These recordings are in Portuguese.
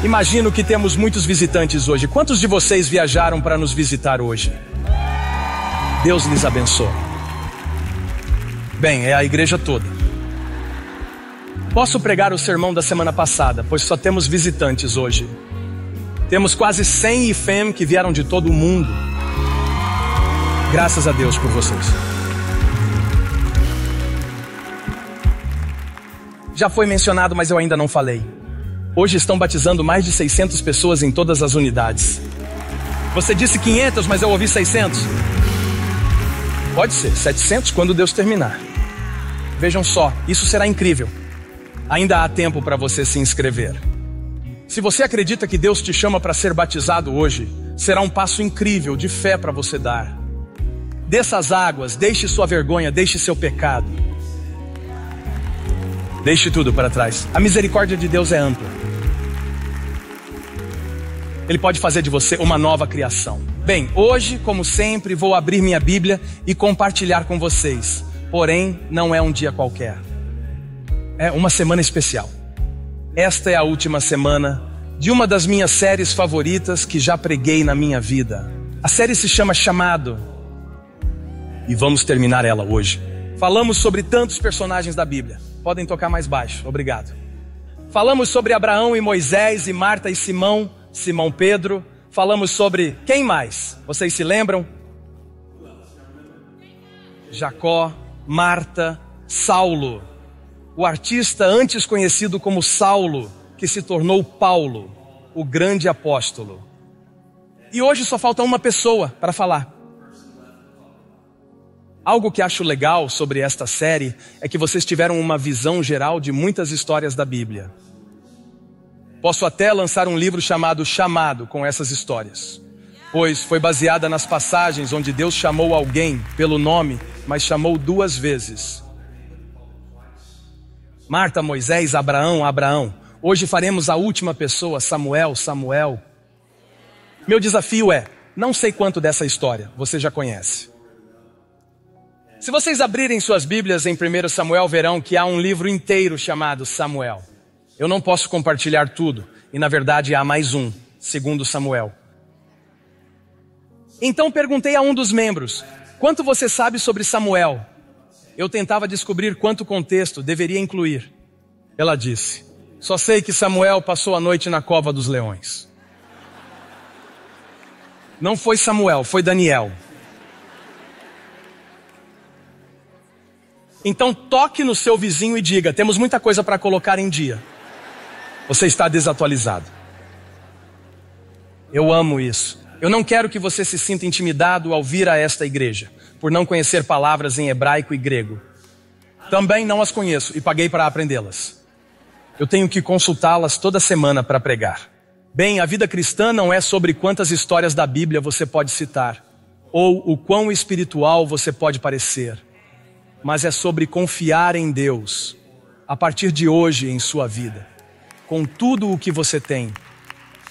Imagino que temos muitos visitantes hoje. Quantos de vocês viajaram para nos visitar hoje? Deus lhes abençoe. Bem, é a igreja toda. Posso pregar o sermão da semana passada, pois só temos visitantes hoje. Temos quase 100 IFEM que vieram de todo o mundo. Graças a Deus por vocês. Já foi mencionado, mas eu ainda não falei. Hoje estão batizando mais de 600 pessoas em todas as unidades. Você disse 500, mas eu ouvi 600. Pode ser 700 quando Deus terminar. Vejam só, isso será incrível. Ainda há tempo para você se inscrever. Se você acredita que Deus te chama para ser batizado hoje, será um passo incrível de fé para você dar. Desça as águas, deixe sua vergonha, deixe seu pecado. Deixe tudo para trás. A misericórdia de Deus é ampla. Ele pode fazer de você uma nova criação. Bem, hoje, como sempre, vou abrir minha Bíblia e compartilhar com vocês. Porém, não é um dia qualquer. É uma semana especial. Esta é a última semana de uma das minhas séries favoritas que já preguei na minha vida. A série se chama Chamado. E vamos terminar ela hoje. Falamos sobre tantos personagens da Bíblia. Podem tocar mais baixo, obrigado. Falamos sobre Abraão e Moisés e Marta e Simão Pedro. Falamos sobre quem mais? Vocês se lembram? Jacó, Marta, Saulo. O artista antes conhecido como Saulo, que se tornou Paulo, o grande apóstolo. E hoje só falta uma pessoa para falar. Algo que acho legal sobre esta série é que vocês tiveram uma visão geral de muitas histórias da Bíblia. Posso até lançar um livro chamado Chamado com essas histórias, pois foi baseada nas passagens onde Deus chamou alguém pelo nome, mas chamou 2 vezes. Marta, Moisés, Abraão. Hoje faremos a última pessoa, Samuel. Meu desafio é, não sei quanto dessa história você já conhece. Se vocês abrirem suas Bíblias em 1 Samuel, verão que há um livro inteiro chamado Samuel. Eu não posso compartilhar tudo, e na verdade há mais um, 2 Samuel. Então perguntei a um dos membros, quanto você sabe sobre Samuel? Eu tentava descobrir quanto contexto deveria incluir. Ela disse, só sei que Samuel passou a noite na cova dos leões. Não foi Samuel, foi Daniel. Então toque no seu vizinho e diga, temos muita coisa para colocar em dia. Você está desatualizado. Eu amo isso. Eu não quero que você se sinta intimidado ao vir a esta igreja, por não conhecer palavras em hebraico e grego. Também não as conheço e paguei para aprendê-las. Eu tenho que consultá-las toda semana para pregar. Bem, a vida cristã não é sobre quantas histórias da Bíblia você pode citar, ou o quão espiritual você pode parecer, mas é sobre confiar em Deus, a partir de hoje em sua vida. Com tudo o que você tem.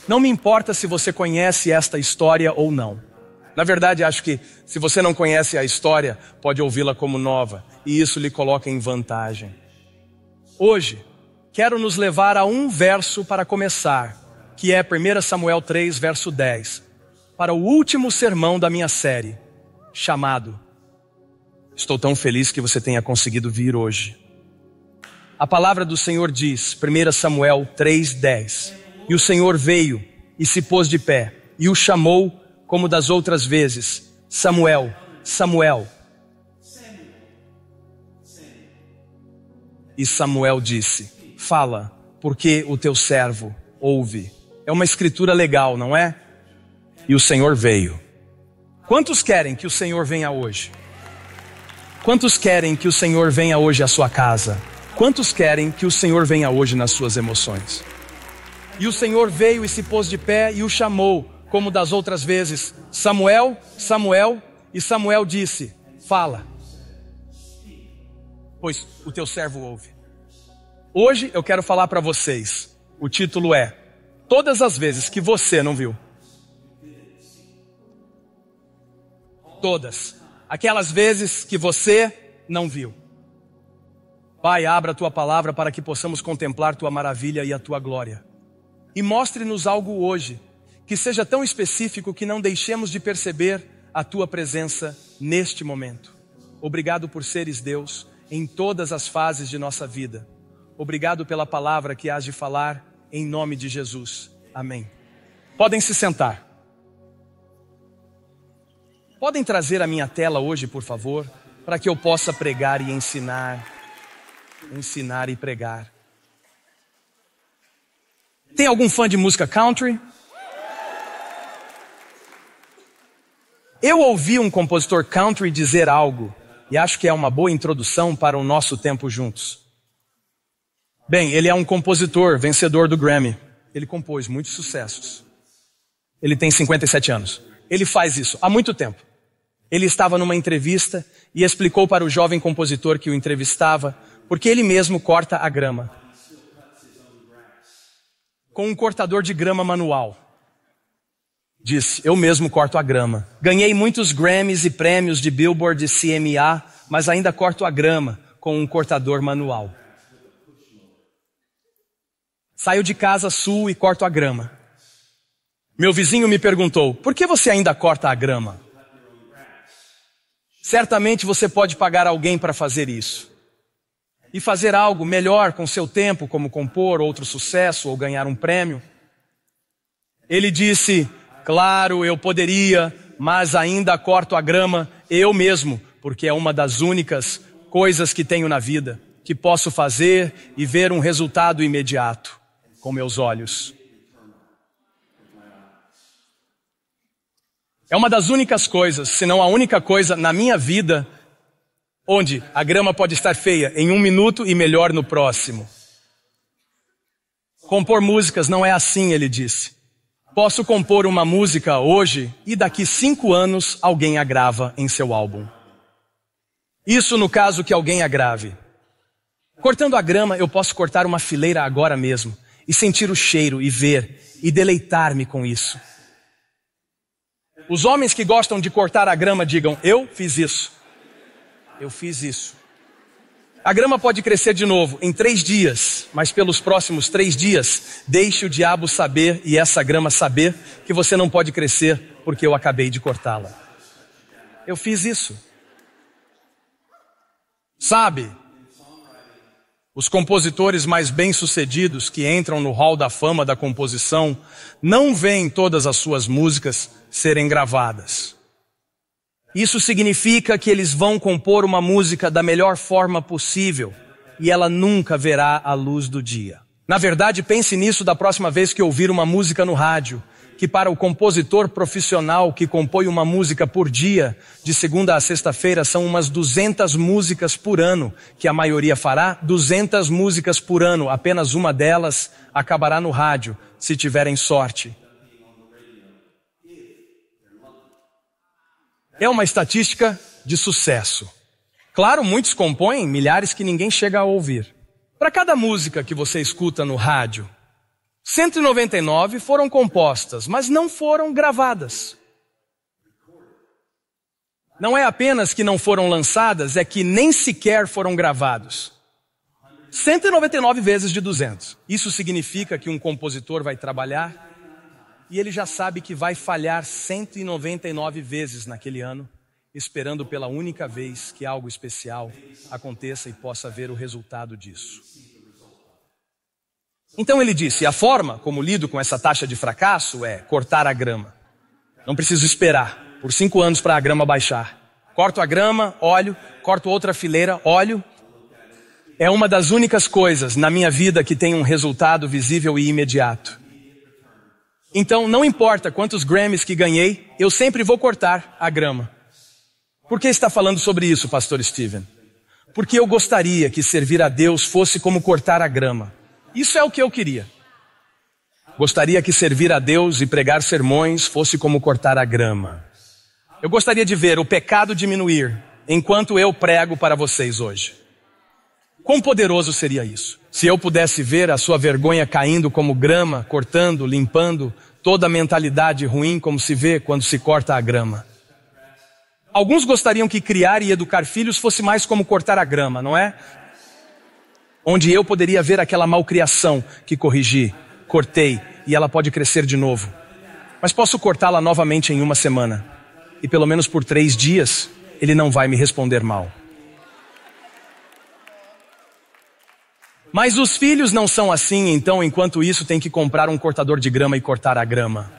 Não me importa se você conhece esta história ou não. Na verdade, acho que se você não conhece a história, pode ouvi-la como nova, e isso lhe coloca em vantagem. Hoje, quero nos levar a um verso para começar, que é 1 Samuel 3, verso 10, para o último sermão da minha série, Chamado. Estou tão feliz que você tenha conseguido vir hoje. A palavra do Senhor diz, 1 Samuel 3:10, e o Senhor veio e se pôs de pé, e o chamou como das outras vezes, Samuel, Samuel. E Samuel disse, fala, porque o teu servo ouve. É uma escritura legal, não é? E o Senhor veio. Quantos querem que o Senhor venha hoje? Quantos querem que o Senhor venha hoje à sua casa? Quantos querem que o Senhor venha hoje nas suas emoções? E o Senhor veio e se pôs de pé e o chamou, como das outras vezes, Samuel, Samuel, e Samuel disse, fala, pois o teu servo ouve. Hoje eu quero falar para vocês, o título é, todas as vezes que você não viu. Todas. Aquelas vezes que você não viu. Pai, abra a tua palavra para que possamos contemplar tua maravilha e a tua glória. E mostre-nos algo hoje, que seja tão específico que não deixemos de perceber a Tua presença neste momento. Obrigado por seres Deus em todas as fases de nossa vida. Obrigado pela palavra que hás de falar em nome de Jesus. Amém. Podem se sentar. Podem trazer a minha tela hoje, por favor, para que eu possa pregar e ensinar e pregar. Tem algum fã de música country? Eu ouvi um compositor country dizer algo, e acho que é uma boa introdução para o nosso tempo juntos. Bem, ele é um compositor, vencedor do Grammy. Ele compôs muitos sucessos. Ele tem 57 anos. Ele faz isso há muito tempo. Ele estava numa entrevista e explicou para o jovem compositor que o entrevistava porque ele mesmo corta a grama com um cortador de grama manual. Disse, eu mesmo corto a grama. Ganhei muitos Grammys e prêmios de Billboard e CMA, mas ainda corto a grama com um cortador manual. Saio de casa, suo e corto a grama. Meu vizinho me perguntou, por que você ainda corta a grama? Certamente você pode pagar alguém para fazer isso. E fazer algo melhor com seu tempo, como compor outro sucesso ou ganhar um prêmio. Ele disse, claro, eu poderia, mas ainda corto a grama eu mesmo, porque é uma das únicas coisas que tenho na vida, que posso fazer e ver um resultado imediato com meus olhos. É uma das únicas coisas, se não a única coisa na minha vida, onde a grama pode estar feia em 1 minuto e melhor no próximo. Compor músicas não é assim, ele disse. Posso compor uma música hoje e daqui 5 anos alguém a grava em seu álbum. Isso no caso que alguém a grave. Cortando a grama, eu posso cortar uma fileira agora mesmo e sentir o cheiro e ver e deleitar-me com isso. Os homens que gostam de cortar a grama digam, eu fiz isso. Eu fiz isso. A grama pode crescer de novo em 3 dias, mas pelos próximos 3 dias, deixe o diabo saber e essa grama saber que você não pode crescer porque eu acabei de cortá-la. Eu fiz isso. Sabe, os compositores mais bem-sucedidos que entram no hall da fama da composição não veem todas as suas músicas serem gravadas. Isso significa que eles vão compor uma música da melhor forma possível e ela nunca verá a luz do dia. Na verdade, pense nisso da próxima vez que ouvir uma música no rádio, que para o compositor profissional que compõe uma música por dia, de segunda a sexta-feira, são umas 200 músicas por ano, que a maioria fará 200 músicas por ano, apenas uma delas acabará no rádio, se tiverem sorte. É uma estatística de sucesso. Claro, muitos compõem, milhares que ninguém chega a ouvir. Para cada música que você escuta no rádio, 199 foram compostas, mas não foram gravadas. Não é apenas que não foram lançadas, é que nem sequer foram gravados. 199 vezes de 200. Isso significa que um compositor vai trabalhar e ele já sabe que vai falhar 199 vezes naquele ano, esperando pela única vez que algo especial aconteça e possa ver o resultado disso. Então ele disse, a forma como lido com essa taxa de fracasso é cortar a grama. Não preciso esperar por 5 anos para a grama baixar. Corto a grama, olho, corto outra fileira, olho. É uma das únicas coisas na minha vida que tem um resultado visível e imediato. Então, não importa quantos Grammys que ganhei, eu sempre vou cortar a grama. Por que está falando sobre isso, pastor Steven? Porque eu gostaria que servir a Deus fosse como cortar a grama. Isso é o que eu queria. Gostaria que servir a Deus e pregar sermões fosse como cortar a grama. Eu gostaria de ver o pecado diminuir enquanto eu prego para vocês hoje. Quão poderoso seria isso? Se eu pudesse ver a sua vergonha caindo como grama, cortando, limpando toda a mentalidade ruim como se vê quando se corta a grama. Alguns gostariam que criar e educar filhos fosse mais como cortar a grama, não é? Onde eu poderia ver aquela malcriação que corrigi, cortei e ela pode crescer de novo. Mas posso cortá-la novamente em uma semana. E pelo menos por 3 dias, ele não vai me responder mal. Mas os filhos não são assim, então enquanto isso tem que comprar um cortador de grama e cortar a grama.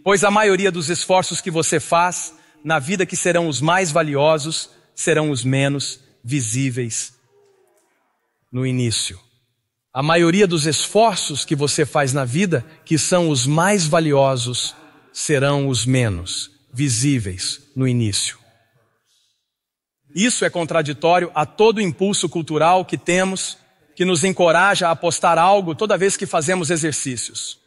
Pois a maioria dos esforços que você faz na vida que serão os mais valiosos, serão os menos visíveis no início. A maioria dos esforços que você faz na vida, que são os mais valiosos, serão os menos visíveis no início. Isso é contraditório a todo impulso cultural que temos, que nos encoraja a postar algo toda vez que fazemos exercícios.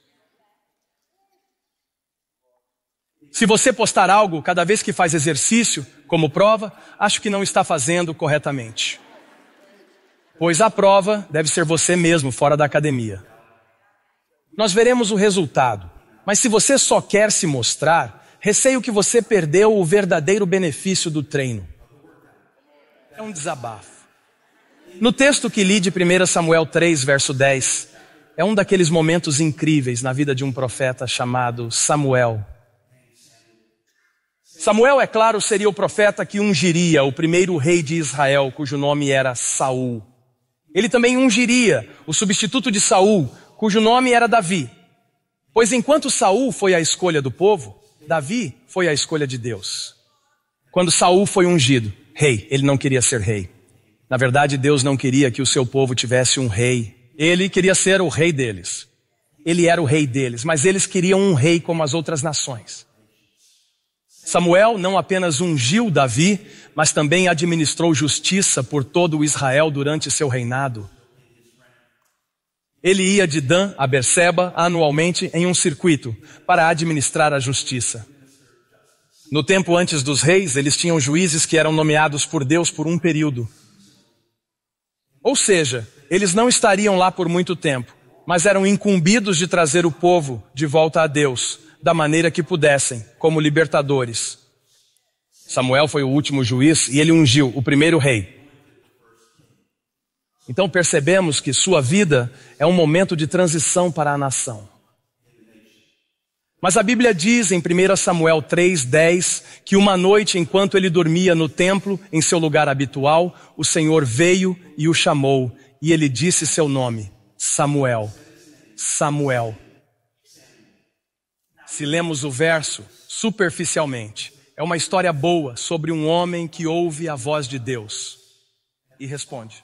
Se você postar algo cada vez que faz exercício, como prova, acho que não está fazendo corretamente. Pois a prova deve ser você mesmo fora da academia. Nós veremos o resultado, mas se você só quer se mostrar, receio que você perdeu o verdadeiro benefício do treino. É um desabafo. No texto que li de 1 Samuel 3, verso 10, é um daqueles momentos incríveis na vida de um profeta chamado Samuel. Samuel, é claro, seria o profeta que ungiria o primeiro rei de Israel, cujo nome era Saul. Ele também ungiria o substituto de Saul, cujo nome era Davi. Pois enquanto Saul foi a escolha do povo, Davi foi a escolha de Deus. Quando Saul foi ungido rei, ele não queria ser rei. Na verdade, Deus não queria que o seu povo tivesse um rei. Ele queria ser o rei deles. Ele era o rei deles, mas eles queriam um rei como as outras nações. Samuel não apenas ungiu Davi, mas também administrou justiça por todo o Israel durante seu reinado. Ele ia de Dan a Berseba anualmente em um circuito para administrar a justiça. No tempo antes dos reis, eles tinham juízes que eram nomeados por Deus por um período. Ou seja, eles não estariam lá por muito tempo, mas eram incumbidos de trazer o povo de volta a Deus, da maneira que pudessem, como libertadores. Samuel foi o último juiz e ele ungiu o primeiro rei. Então percebemos que sua vida é um momento de transição para a nação. Mas a Bíblia diz em 1 Samuel 3:10 que uma noite, enquanto ele dormia no templo, em seu lugar habitual, o Senhor veio e o chamou, e ele disse seu nome, Samuel, Samuel. Se lemos o verso superficialmente, é uma história boa sobre um homem que ouve a voz de Deus e responde.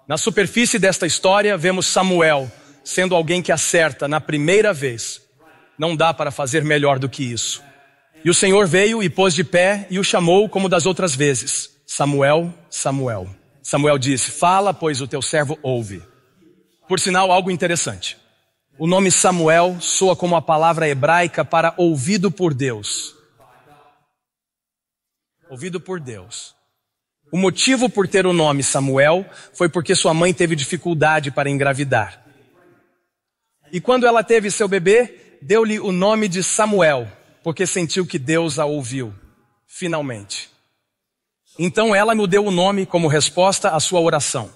Na superfície desta história, vemos Samuel sendo alguém que acerta na primeira vez. Não dá para fazer melhor do que isso. E o Senhor veio e pôs de pé e o chamou como das outras vezes. Samuel, Samuel. Samuel disse, fala, pois o teu servo ouve. Por sinal, algo interessante. O nome Samuel soa como a palavra hebraica para ouvido por Deus. Ouvido por Deus. O motivo por ter o nome Samuel foi porque sua mãe teve dificuldade para engravidar. E quando ela teve seu bebê, deu-lhe o nome de Samuel, porque sentiu que Deus a ouviu, finalmente. Então ela me deu o nome como resposta à sua oração.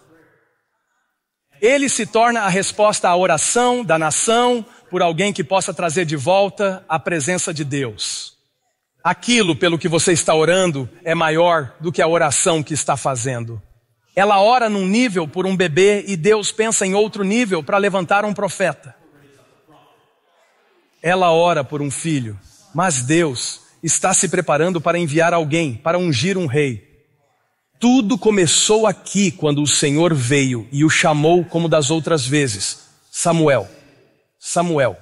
Ele se torna a resposta à oração da nação por alguém que possa trazer de volta a presença de Deus. Aquilo pelo que você está orando é maior do que a oração que está fazendo. Ela ora num nível por um bebê e Deus pensa em outro nível para levantar um profeta. Ela ora por um filho, mas Deus está se preparando para enviar alguém, para ungir um rei. Tudo começou aqui quando o Senhor veio e o chamou como das outras vezes. Samuel, Samuel.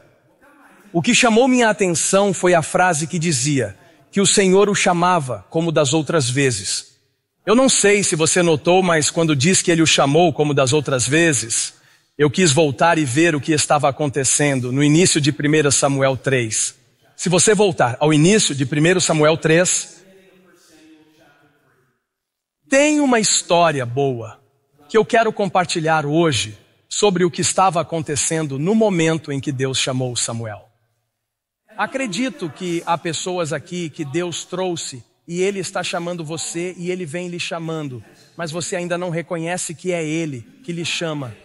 O que chamou minha atenção foi a frase que dizia que o Senhor o chamava como das outras vezes. Eu não sei se você notou, mas quando diz que ele o chamou como das outras vezes, eu quis voltar e ver o que estava acontecendo no início de 1 Samuel 3. Se você voltar ao início de 1 Samuel 3, tem uma história boa que eu quero compartilhar hoje sobre o que estava acontecendo no momento em que Deus chamou Samuel. Acredito que há pessoas aqui que Deus trouxe e Ele está chamando você e Ele vem lhe chamando, mas você ainda não reconhece que é Ele que lhe chama.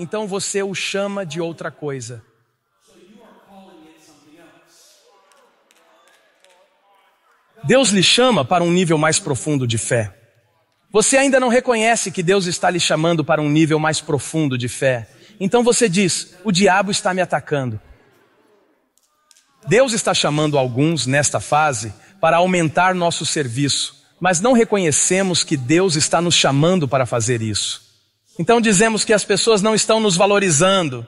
então você o chama de outra coisa. Deus lhe chama para um nível mais profundo de fé. Você ainda não reconhece que Deus está lhe chamando para um nível mais profundo de fé. Então você diz, o diabo está me atacando. Deus está chamando alguns nesta fase para aumentar nosso serviço, mas não reconhecemos que Deus está nos chamando para fazer isso. Então dizemos que as pessoas não estão nos valorizando.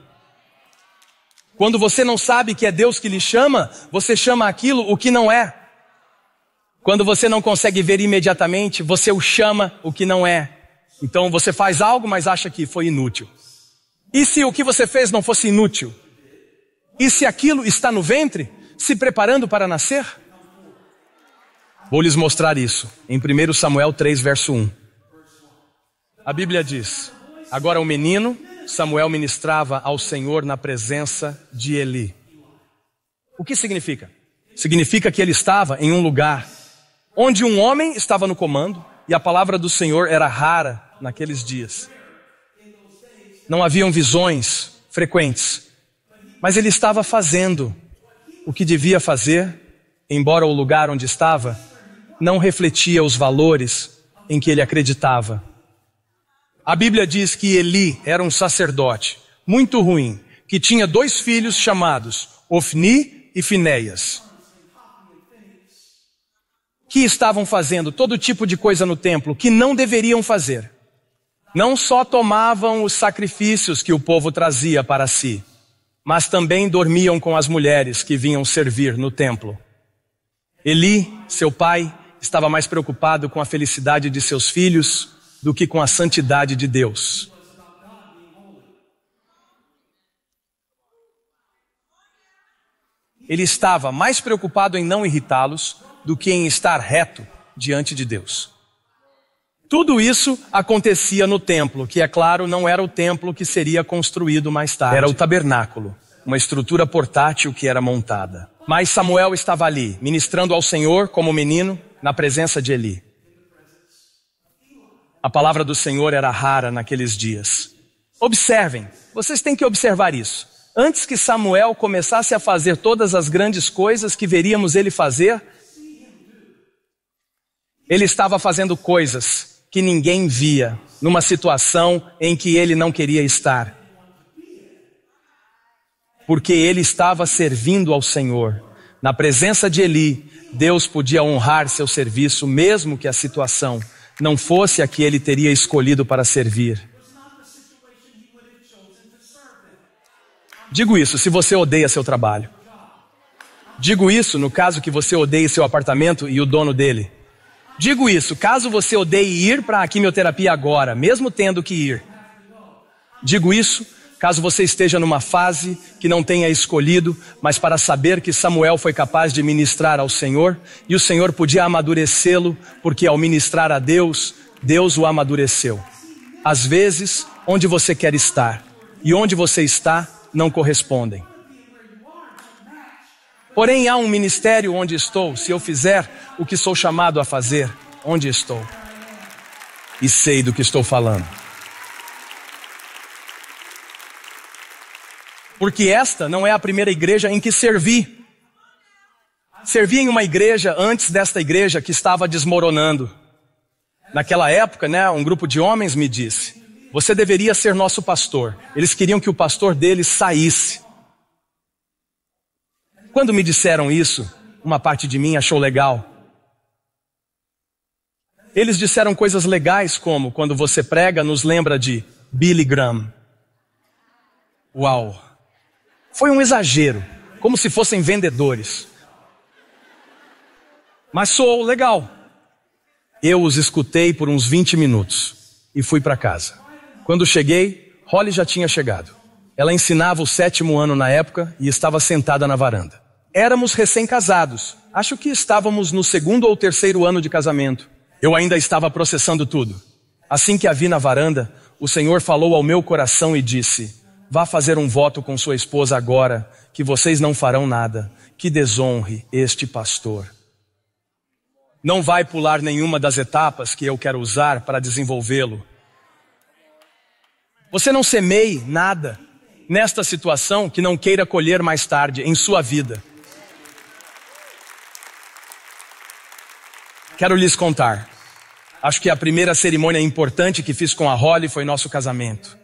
Quando você não sabe que é Deus que lhe chama, você chama aquilo o que não é. Quando você não consegue ver imediatamente, você o chama o que não é. Então você faz algo, mas acha que foi inútil. E se o que você fez não fosse inútil? E se aquilo está no ventre, se preparando para nascer? Vou lhes mostrar isso em 1 Samuel 3, verso 1. A Bíblia diz, agora o menino, Samuel ministrava ao Senhor na presença de Eli. O que significa? Significa que ele estava em um lugar onde um homem estava no comando e a palavra do Senhor era rara naqueles dias. Não haviam visões frequentes, mas ele estava fazendo o que devia fazer, embora o lugar onde estava não refletia os valores em que ele acreditava. A Bíblia diz que Eli era um sacerdote muito ruim, que tinha 2 filhos chamados Ofni e Finéias, que estavam fazendo todo tipo de coisa no templo que não deveriam fazer. Não só tomavam os sacrifícios que o povo trazia para si, mas também dormiam com as mulheres que vinham servir no templo. Eli, seu pai, estava mais preocupado com a felicidade de seus filhos do que com a santidade de Deus. Ele estava mais preocupado em não irritá-los do que em estar reto diante de Deus. Tudo isso acontecia no templo, que é claro, não era o templo que seria construído mais tarde. Era o tabernáculo, uma estrutura portátil que era montada. Mas Samuel estava ali, ministrando ao Senhor como menino, na presença de Eli. A palavra do Senhor era rara naqueles dias. Observem, vocês têm que observar isso. Antes que Samuel começasse a fazer todas as grandes coisas que veríamos ele fazer, ele estava fazendo coisas que ninguém via, numa situação em que ele não queria estar. Porque ele estava servindo ao Senhor. Na presença de Eli, Deus podia honrar seu serviço, mesmo que a situação não fosse a que ele teria escolhido para servir. Digo isso se você odeia seu trabalho. Digo isso no caso que você odeie seu apartamento e o dono dele. Digo isso caso você odeie ir para a quimioterapia agora, mesmo tendo que ir. Digo isso caso você esteja numa fase que não tenha escolhido, mas para saber que Samuel foi capaz de ministrar ao Senhor, e o Senhor podia amadurecê-lo, porque ao ministrar a Deus, Deus o amadureceu. Às vezes, onde você quer estar e onde você está, não correspondem. Porém, há um ministério onde estou, se eu fizer o que sou chamado a fazer, onde estou. E sei do que estou falando. Porque esta não é a primeira igreja em que servi. Servi em uma igreja antes desta igreja que estava desmoronando. Naquela época, um grupo de homens me disse, você deveria ser nosso pastor. Eles queriam que o pastor deles saísse. Quando me disseram isso, uma parte de mim achou legal. Eles disseram coisas legais como, quando você prega, nos lembra de Billy Graham. Uau! Foi um exagero, como se fossem vendedores. Mas soou legal. Eu os escutei por uns 20 minutos e fui para casa. Quando cheguei, Holly já tinha chegado. Ela ensinava o 7º ano na época e estava sentada na varanda. Éramos recém-casados. Acho que estávamos no 2º ou 3º ano de casamento. Eu ainda estava processando tudo. Assim que a vi na varanda, o Senhor falou ao meu coração e disse, vá fazer um voto com sua esposa agora, que vocês não farão nada, que desonre este pastor. Não vai pular nenhuma das etapas que eu quero usar para desenvolvê-lo. Você não semeie nada nesta situação que não queira colher mais tarde em sua vida. Quero lhes contar. Acho que a primeira cerimônia importante que fiz com a Holly foi nosso casamento.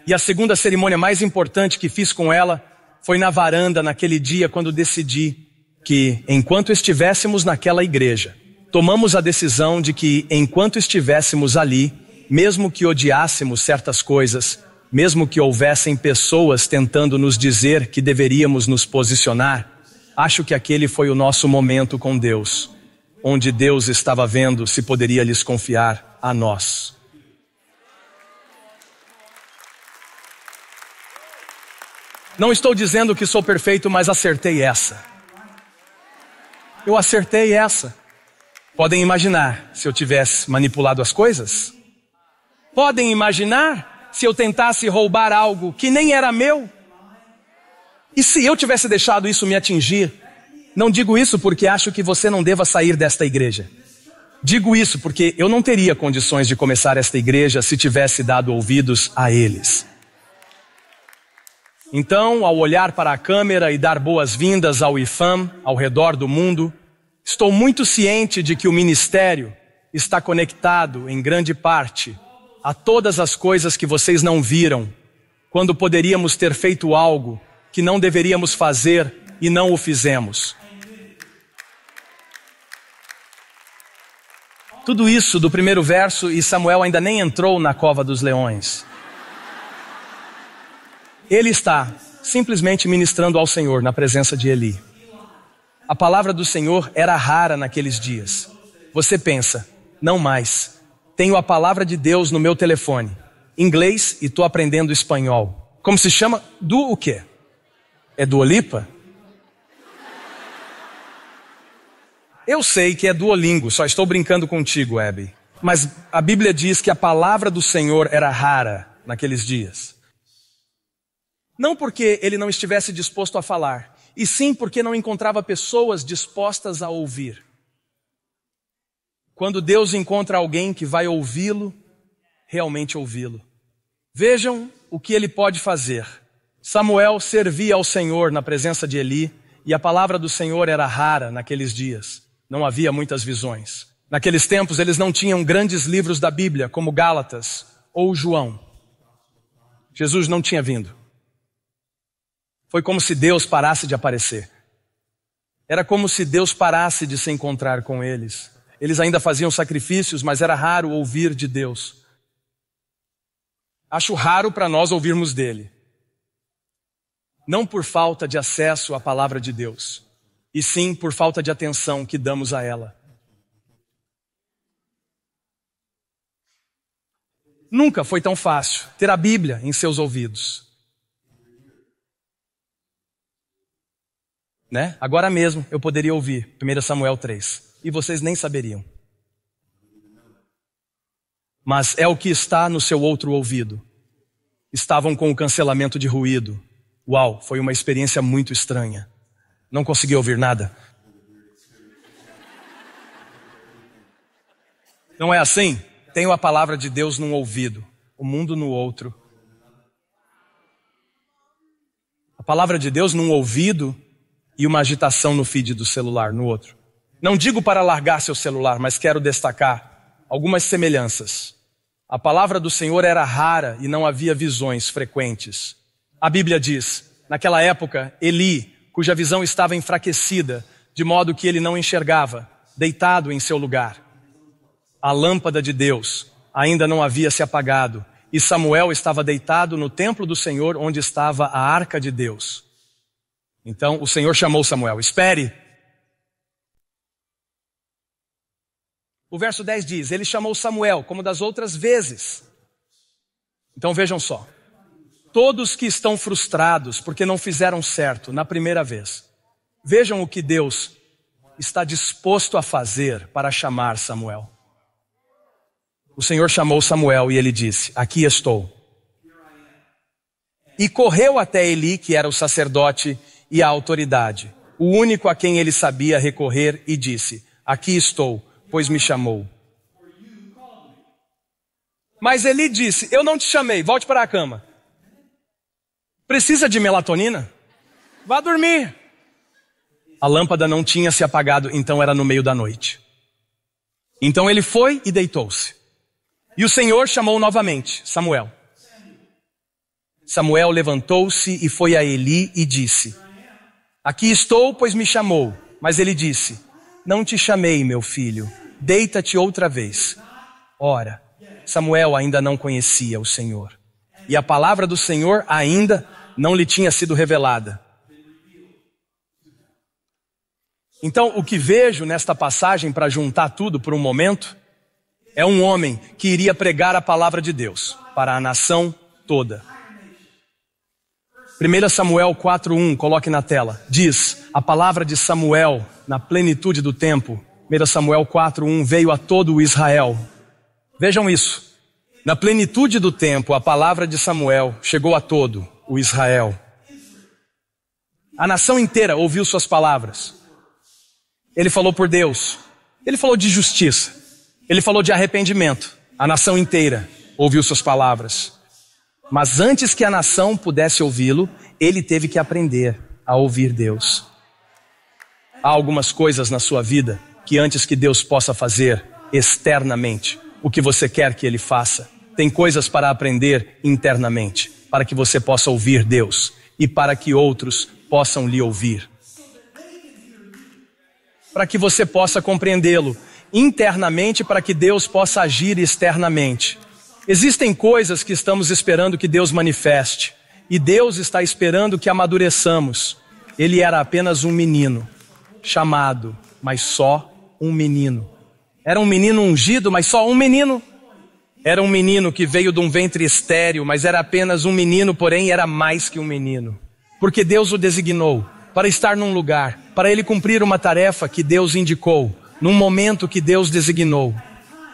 E a segunda cerimônia mais importante que fiz com ela foi na varanda naquele dia quando decidi que, enquanto estivéssemos naquela igreja, tomamos a decisão de que, enquanto estivéssemos ali, mesmo que odiássemos certas coisas, mesmo que houvessem pessoas tentando nos dizer que deveríamos nos posicionar, acho que aquele foi o nosso momento com Deus, onde Deus estava vendo se poderia lhes confiar a nós. Não estou dizendo que sou perfeito, mas acertei essa. Eu acertei essa. Podem imaginar se eu tivesse manipulado as coisas? Podem imaginar se eu tentasse roubar algo que nem era meu? E se eu tivesse deixado isso me atingir? Não digo isso porque acho que você não deva sair desta igreja. Digo isso porque eu não teria condições de começar esta igreja se tivesse dado ouvidos a eles. Então, ao olhar para a câmera e dar boas-vindas ao IFAM ao redor do mundo, estou muito ciente de que o ministério está conectado, em grande parte, a todas as coisas que vocês não viram, quando poderíamos ter feito algo que não deveríamos fazer e não o fizemos. Tudo isso do primeiro verso e Samuel ainda nem entrou na cova dos leões. Ele está simplesmente ministrando ao Senhor na presença de Eli. A palavra do Senhor era rara naqueles dias. Você pensa, não mais. Tenho a palavra de Deus no meu telefone, inglês e estou aprendendo espanhol. Como se chama? Do o quê? É Duolipa? Eu sei que é Duolingo, só estou brincando contigo, Abby. Mas a Bíblia diz que a palavra do Senhor era rara naqueles dias. Não porque ele não estivesse disposto a falar, e sim porque não encontrava pessoas dispostas a ouvir. Quando Deus encontra alguém que vai ouvi-lo, realmente ouvi-lo. Vejam o que ele pode fazer. Samuel servia ao Senhor na presença de Eli, e a palavra do Senhor era rara naqueles dias. Não havia muitas visões. Naqueles tempos eles não tinham grandes livros da Bíblia, como Gálatas ou João. Jesus não tinha vindo. Foi como se Deus parasse de aparecer. Era como se Deus parasse de se encontrar com eles. Eles ainda faziam sacrifícios, mas era raro ouvir de Deus. Acho raro para nós ouvirmos dele. Não por falta de acesso à palavra de Deus, e sim por falta de atenção que damos a ela. Nunca foi tão fácil ter a Bíblia em seus ouvidos. Né? Agora mesmo eu poderia ouvir 1 Samuel 3 e vocês nem saberiam. Mas é o que está no seu outro ouvido. Estavam com o cancelamento de ruído. Uau, foi uma experiência muito estranha. Não consegui ouvir nada. Não é assim? Tenho a palavra de Deus num ouvido, o mundo no outro. A palavra de Deus num ouvido e uma agitação no feed do celular no outro. Não digo para largar seu celular, mas quero destacar algumas semelhanças. A palavra do Senhor era rara e não havia visões frequentes. A Bíblia diz, naquela época, Eli, cuja visão estava enfraquecida, de modo que ele não enxergava, deitado em seu lugar. A lâmpada de Deus ainda não havia se apagado, e Samuel estava deitado no templo do Senhor, onde estava a arca de Deus. Então o Senhor chamou Samuel, espere. O verso 10 diz, ele chamou Samuel, como das outras vezes. Então vejam só. Todos que estão frustrados porque não fizeram certo na primeira vez, vejam o que Deus está disposto a fazer para chamar Samuel. O Senhor chamou Samuel e ele disse, aqui estou. E correu até Eli, que era o sacerdote e a autoridade, o único a quem ele sabia recorrer, e disse, aqui estou, pois me chamou. Mas Eli disse, eu não te chamei, volte para a cama. Precisa de melatonina? Vá dormir. A lâmpada não tinha se apagado, então era no meio da noite. Então ele foi e deitou-se. E o Senhor chamou novamente Samuel. Samuel levantou-se e foi a Eli e disse, aqui estou, pois me chamou. Mas ele disse, não te chamei, meu filho, deita-te outra vez. Ora, Samuel ainda não conhecia o Senhor. E a palavra do Senhor ainda não lhe tinha sido revelada. Então, o que vejo nesta passagem, para juntar tudo por um momento, é um homem que iria pregar a palavra de Deus para a nação toda. 1 Samuel 4:1, coloque na tela, diz, a palavra de Samuel na plenitude do tempo, 1 Samuel 4:1, veio a todo o Israel. Vejam isso, na plenitude do tempo, a palavra de Samuel chegou a todo o Israel. A nação inteira ouviu suas palavras. Ele falou por Deus, ele falou de justiça, ele falou de arrependimento. A nação inteira ouviu suas palavras. Mas antes que a nação pudesse ouvi-lo, ele teve que aprender a ouvir Deus. Há algumas coisas na sua vida que antes que Deus possa fazer externamente o que você quer que Ele faça, tem coisas para aprender internamente, para que você possa ouvir Deus e para que outros possam lhe ouvir. Para que você possa compreendê-lo internamente, para que Deus possa agir externamente. Existem coisas que estamos esperando que Deus manifeste, e Deus está esperando que amadureçamos. Ele era apenas um menino, chamado, mas só um menino. Era um menino ungido, mas só um menino. Era um menino que veio de um ventre estéril, mas era apenas um menino, porém era mais que um menino. Porque Deus o designou para estar num lugar, para ele cumprir uma tarefa que Deus indicou, num momento que Deus designou.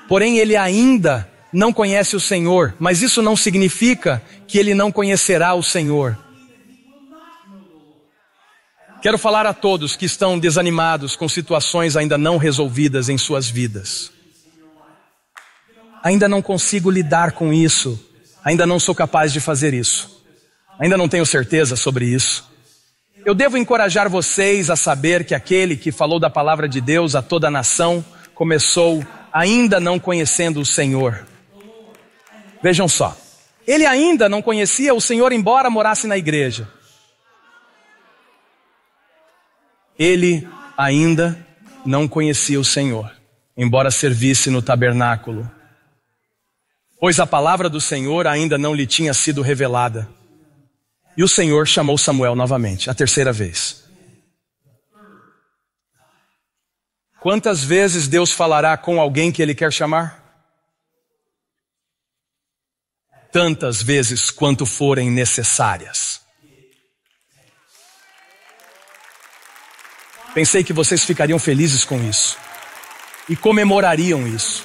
Porém ele ainda não conhece o Senhor, mas isso não significa que ele não conhecerá o Senhor. Quero falar a todos que estão desanimados com situações ainda não resolvidas em suas vidas. Ainda não consigo lidar com isso, ainda não sou capaz de fazer isso, ainda não tenho certeza sobre isso. Eu devo encorajar vocês a saber que aquele que falou da palavra de Deus a toda a nação começou ainda não conhecendo o Senhor. Vejam só, ele ainda não conhecia o Senhor, embora morasse na igreja. Ele ainda não conhecia o Senhor, embora servisse no tabernáculo. Pois a palavra do Senhor ainda não lhe tinha sido revelada. E o Senhor chamou Samuel novamente, a terceira vez. Quantas vezes Deus falará com alguém que Ele quer chamar? Tantas vezes quanto forem necessárias. Pensei que vocês ficariam felizes com isso e comemorariam isso,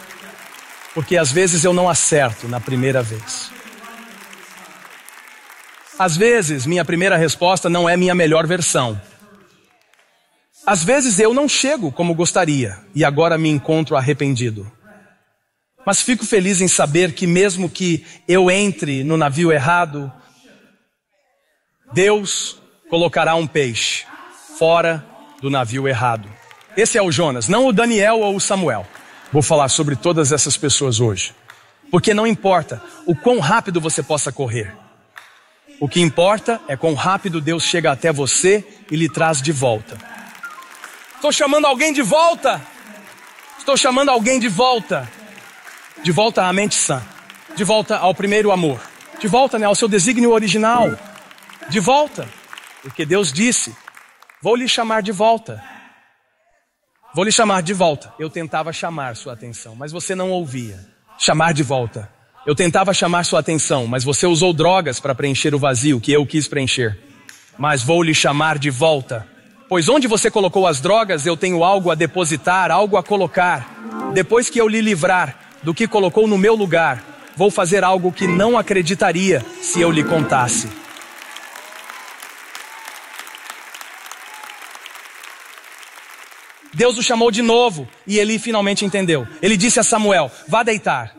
porque às vezes eu não acerto na primeira vez. Às vezes minha primeira resposta não é minha melhor versão. Às vezes eu não chego como gostaria e agora me encontro arrependido. Mas fico feliz em saber que mesmo que eu entre no navio errado, Deus colocará um peixe fora do navio errado. Esse é o Jonas, não o Daniel ou o Samuel. Vou falar sobre todas essas pessoas hoje. Porque não importa o quão rápido você possa correr. O que importa é quão rápido Deus chega até você e lhe traz de volta. Estou chamando alguém de volta. Estou chamando alguém de volta. De volta à mente sã. De volta ao primeiro amor. De volta, ao seu desígnio original. De volta. Porque Deus disse, vou lhe chamar de volta. Vou lhe chamar de volta. Eu tentava chamar sua atenção, mas você não ouvia. Chamar de volta. Eu tentava chamar sua atenção, mas você usou drogas para preencher o vazio que eu quis preencher. Mas vou lhe chamar de volta. Pois onde você colocou as drogas, eu tenho algo a depositar, algo a colocar. Depois que eu lhe livrar do que colocou no meu lugar, vou fazer algo que não acreditaria se eu lhe contasse. Deus o chamou de novo e Eli finalmente entendeu. Ele disse a Samuel, vá deitar.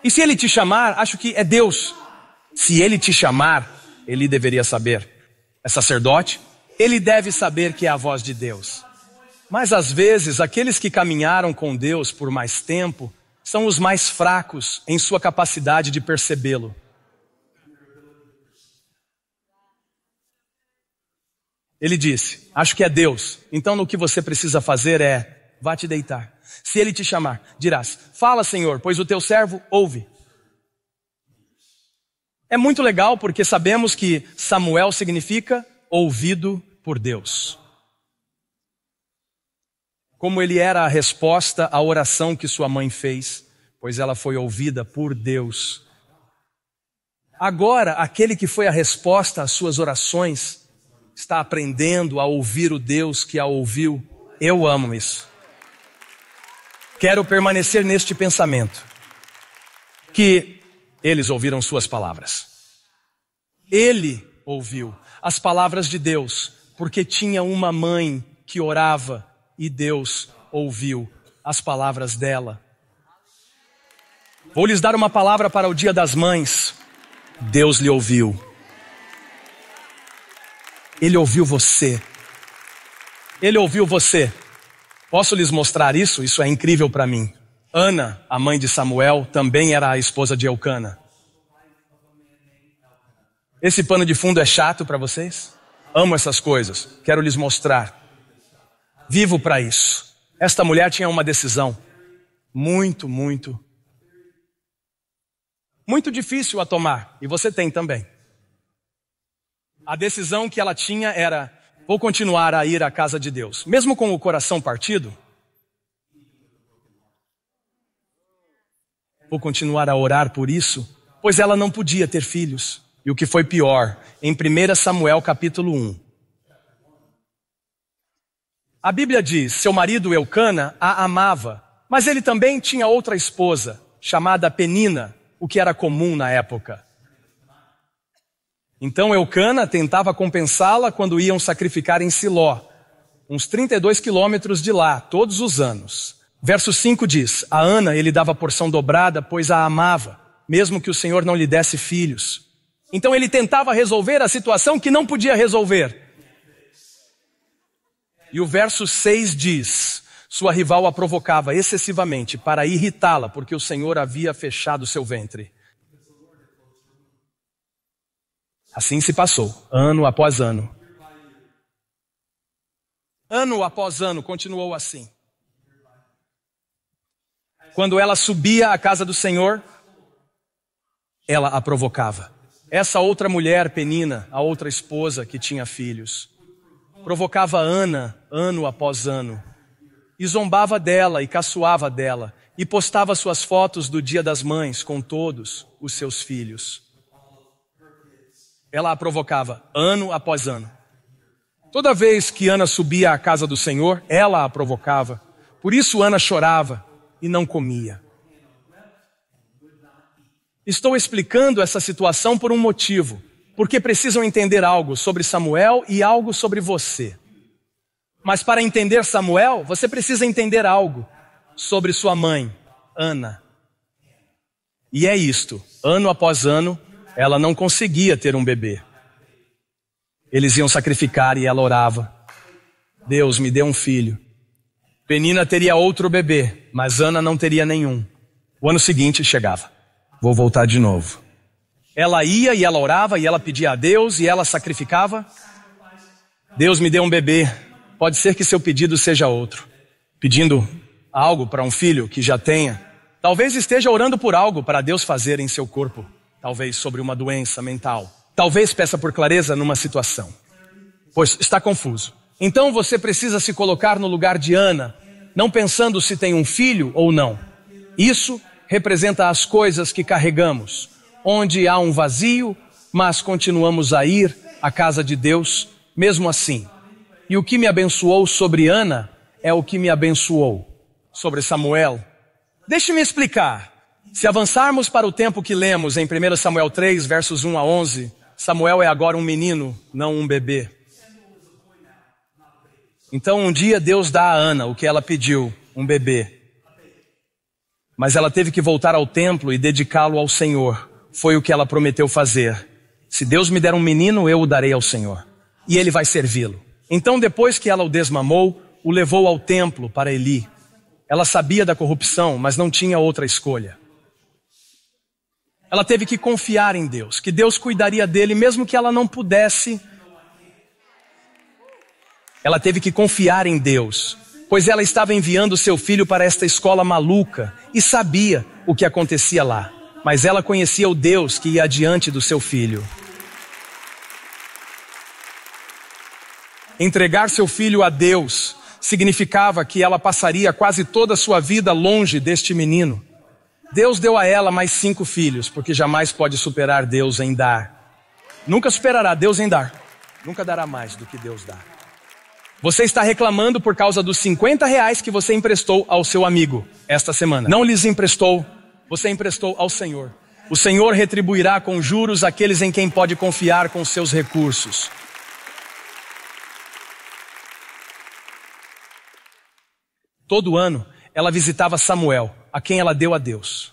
E se ele te chamar, acho que é Deus. Se ele te chamar, ele deveria saber. É sacerdote, ele deve saber que é a voz de Deus. Mas às vezes, aqueles que caminharam com Deus por mais tempo são os mais fracos em sua capacidade de percebê-lo. Ele disse, acho que é Deus. Então o que você precisa fazer é, vá te deitar. Se ele te chamar, dirás, fala Senhor, pois o teu servo ouve. É muito legal porque sabemos que Samuel significa ouvido por Deus. Como ele era a resposta à oração que sua mãe fez, pois ela foi ouvida por Deus. Agora, aquele que foi a resposta às suas orações, está aprendendo a ouvir o Deus que a ouviu. Eu amo isso. Quero permanecer neste pensamento, que eles ouviram suas palavras. Ele ouviu as palavras de Deus, porque tinha uma mãe que orava e Deus ouviu as palavras dela. Vou lhes dar uma palavra para o Dia das Mães. Deus lhe ouviu. Ele ouviu você. Ele ouviu você. Posso lhes mostrar isso? Isso é incrível para mim. Ana, a mãe de Samuel, também era a esposa de Eucana. Esse pano de fundo é chato para vocês? Amo essas coisas. Quero lhes mostrar. Vivo para isso. Esta mulher tinha uma decisão muito difícil a tomar. E você tem também. A decisão que ela tinha era, vou continuar a ir à casa de Deus. Mesmo com o coração partido, vou continuar a orar por isso, pois ela não podia ter filhos. E o que foi pior, em 1 Samuel capítulo 1. A Bíblia diz, seu marido Eucana a amava, mas ele também tinha outra esposa, chamada Penina, o que era comum na época. Então Eucana tentava compensá-la quando iam sacrificar em Siló, uns 32 quilômetros de lá, todos os anos. Verso 5 diz, a Ana ele dava porção dobrada, pois a amava, mesmo que o Senhor não lhe desse filhos. Então ele tentava resolver a situação que não podia resolver. E o verso 6 diz, sua rival a provocava excessivamente para irritá-la, porque o Senhor havia fechado seu ventre. Assim se passou, ano após ano. Ano após ano, continuou assim. Quando ela subia à casa do Senhor, ela a provocava. Essa outra mulher, Penina, a outra esposa que tinha filhos, provocava Ana, ano após ano, e zombava dela e caçoava dela, e postava suas fotos do Dia das Mães com todos os seus filhos. Ela a provocava ano após ano. Toda vez que Ana subia à casa do Senhor, ela a provocava. Por isso Ana chorava e não comia. Estou explicando essa situação por um motivo, porque precisam entender algo sobre Samuel e algo sobre você. Mas para entender Samuel, você precisa entender algo sobre sua mãe, Ana. E é isto, ano após ano, ela não conseguia ter um bebê. Eles iam sacrificar e ela orava. Deus, me dê um filho. Penina teria outro bebê, mas Ana não teria nenhum. O ano seguinte chegava. Vou voltar de novo. Ela ia e ela orava e ela pedia a Deus e ela sacrificava. Deus, me dê um bebê. Pode ser que seu pedido seja outro. Pedindo algo para um filho que já tenha. Talvez esteja orando por algo para Deus fazer em seu corpo. Talvez sobre uma doença mental. Talvez peça por clareza numa situação. Pois está confuso. Então você precisa se colocar no lugar de Ana, não pensando se tem um filho ou não. Isso representa as coisas que carregamos, onde há um vazio, mas continuamos a ir à casa de Deus, mesmo assim. E o que me abençoou sobre Ana é o que me abençoou sobre Samuel. Deixe-me explicar. Se avançarmos para o tempo que lemos em 1 Samuel 3, versos 1 a 11, Samuel é agora um menino, não um bebê. Então um dia Deus dá a Ana o que ela pediu, um bebê. mas ela teve que voltar ao templo e dedicá-lo ao Senhor. Foi o que ela prometeu fazer. Se Deus me der um menino, eu o darei ao Senhor, e ele vai servi-lo. Então, depois que ela o desmamou, o levou ao templo para Eli. Ela sabia da corrupção, mas não tinha outra escolha. Ela teve que confiar em Deus, que Deus cuidaria dele, mesmo que ela não pudesse. Ela teve que confiar em Deus, pois ela estava enviando seu filho para esta escola maluca e sabia o que acontecia lá. Mas ela conhecia o Deus que ia adiante do seu filho. Entregar seu filho a Deus significava que ela passaria quase toda a sua vida longe deste menino. Deus deu a ela mais 5 filhos, porque jamais pode superar Deus em dar. Nunca superará Deus em dar. Nunca dará mais do que Deus dá. Você está reclamando por causa dos R$50 que você emprestou ao seu amigo esta semana. Não lhes emprestou, você emprestou ao Senhor. O Senhor retribuirá com juros aqueles em quem pode confiar com seus recursos. Todo ano, ela visitava Samuel, a quem ela deu a Deus.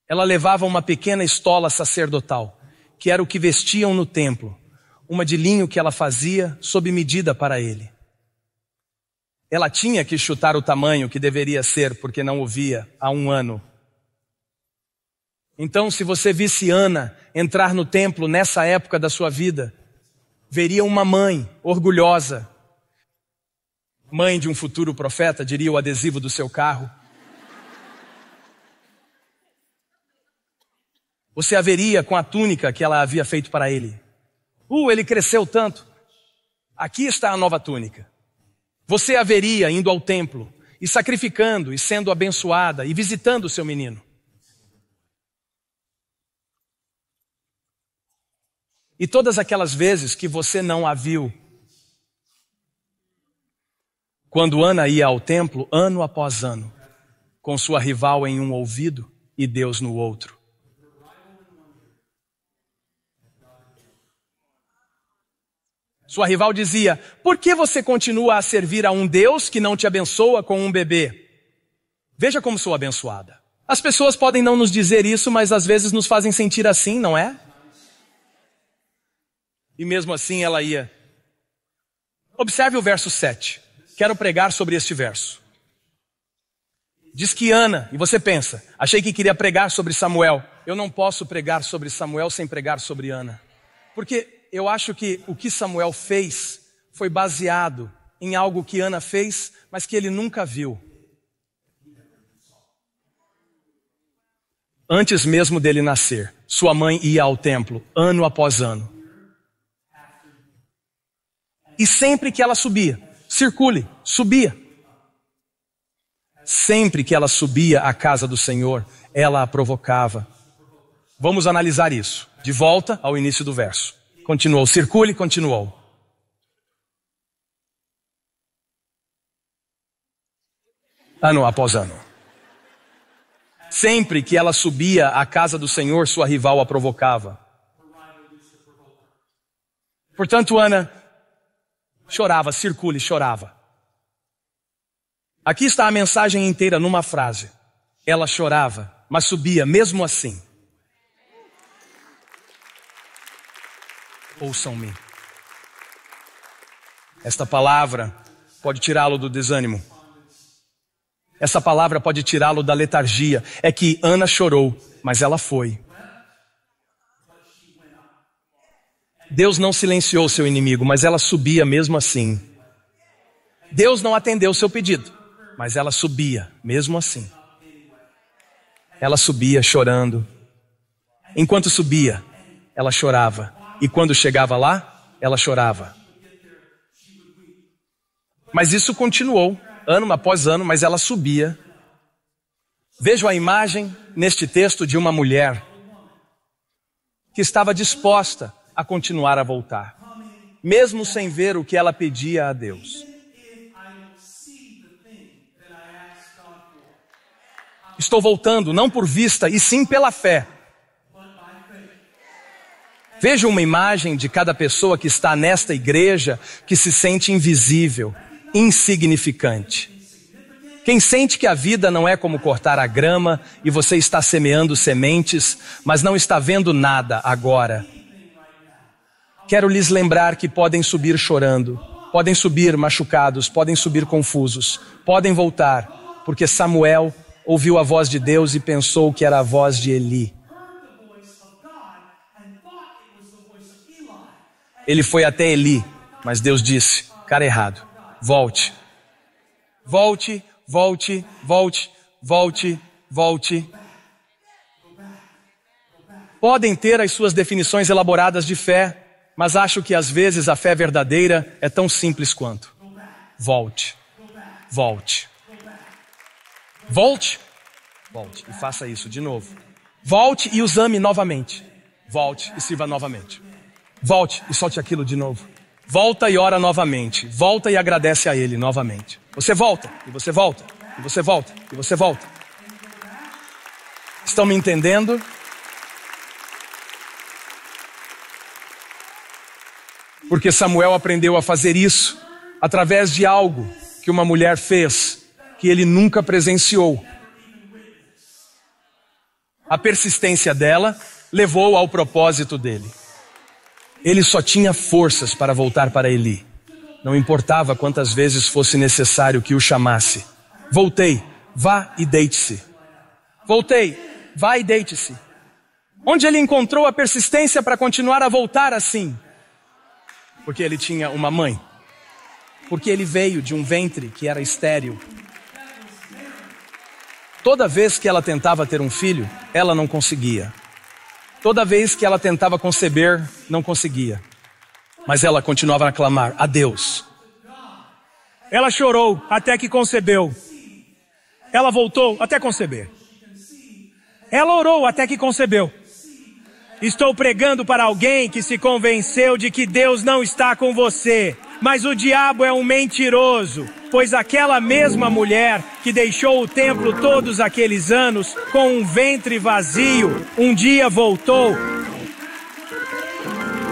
Ela levava uma pequena estola sacerdotal, que era o que vestiam no templo, uma de linho que ela fazia sob medida para ele. Ela tinha que chutar o tamanho que deveria ser, porque não o via há 1 ano. Então, se você visse Ana entrar no templo nessa época da sua vida, veria uma mãe orgulhosa, mãe de um futuro profeta, diria o adesivo do seu carro. Você a veria com a túnica que ela havia feito para ele. Ele cresceu tanto. Aqui está a nova túnica. Você a veria indo ao templo e sacrificando e sendo abençoada e visitando o seu menino. E todas aquelas vezes que você não a viu, quando Ana ia ao templo, ano após ano, com sua rival em um ouvido e Deus no outro. Sua rival dizia: por que você continua a servir a um Deus que não te abençoa com um bebê? Veja como sou abençoada. As pessoas podem não nos dizer isso, mas às vezes nos fazem sentir assim, não é? E mesmo assim ela ia. Observe o verso 7. Quero pregar sobre este verso. Diz que Ana, e você pensa, achei que queria pregar sobre Samuel. Eu não posso pregar sobre Samuel sem pregar sobre Ana. Porque eu acho que o que Samuel fez foi baseado em algo que Ana fez, mas que ele nunca viu. Antes mesmo dele nascer, sua mãe ia ao templo, ano após ano. E sempre que ela subia, subia. Sempre que ela subia à casa do Senhor, ela a provocava. Vamos analisar isso. De volta ao início do verso. Continuou, continuou. Ano após ano. Sempre que ela subia à casa do Senhor, sua rival a provocava. Portanto, Ana chorava, chorava. Aqui está a mensagem inteira numa frase. Ela chorava, mas subia mesmo assim. Ouçam-me. Esta palavra pode tirá-lo do desânimo. Essa palavra pode tirá-lo da letargia. É que Ana chorou, mas ela foi. Deus não silenciou seu inimigo, mas ela subia mesmo assim. Deus não atendeu seu pedido, mas ela subia mesmo assim. Ela subia chorando. Enquanto subia, ela chorava. E quando chegava lá, ela chorava. Mas isso continuou, ano após ano, mas ela subia. Vejo a imagem neste texto de uma mulher que estava disposta a continuar a voltar, mesmo sem ver o que ela pedia a Deus. Estou voltando, não por vista, e sim pela fé. Veja uma imagem de cada pessoa que está nesta igreja que se sente invisível, insignificante. Quem sente que a vida não é como cortar a grama e você está semeando sementes, mas não está vendo nada agora. Quero lhes lembrar que podem subir chorando, podem subir machucados, podem subir confusos, podem voltar, porque Samuel ouviu a voz de Deus e pensou que era a voz de Eli. Ele foi até Eli, mas Deus disse, cara errado, volte. Volte, volte, volte, volte, volte. Podem ter as suas definições elaboradas de fé, mas acho que às vezes a fé verdadeira é tão simples quanto. Volte, volte. Volte, volte e faça isso de novo. Volte e os ame novamente. Volte e sirva novamente. Volte e solte aquilo de novo. Volta e ora novamente. Volta e agradece a Ele novamente. Você volta, e você volta, e você volta, e você volta. Estão me entendendo? Porque Samuel aprendeu a fazer isso através de algo que uma mulher fez, que ele nunca presenciou. A persistência dela levou ao propósito dele. Ele só tinha forças para voltar para Eli. Não importava quantas vezes fosse necessário que o chamasse. Voltei, vá e deite-se. Voltei, vá e deite-se. Onde ele encontrou a persistência para continuar a voltar assim? Porque ele tinha uma mãe. Porque ele veio de um ventre que era estéril. Toda vez que ela tentava ter um filho, ela não conseguia. Toda vez que ela tentava conceber, não conseguia. Mas ela continuava a clamar a Deus. Ela chorou até que concebeu. Ela voltou até conceber. Ela orou até que concebeu. Estou pregando para alguém que se convenceu de que Deus não está com você. Mas o diabo é um mentiroso, pois aquela mesma mulher que deixou o templo todos aqueles anos com um ventre vazio, um dia voltou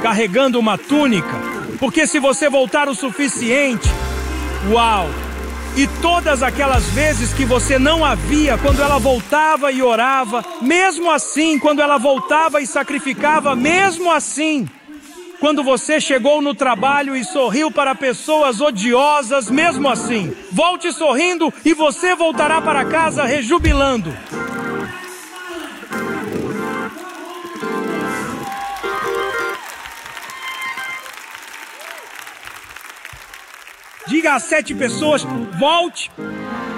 carregando uma túnica, porque se você voltar o suficiente, uau! E todas aquelas vezes que você não a via, quando ela voltava e orava, mesmo assim, quando ela voltava e sacrificava, mesmo assim, quando você chegou no trabalho e sorriu para pessoas odiosas, mesmo assim, volte sorrindo e você voltará para casa rejubilando. Diga a 7 pessoas, volte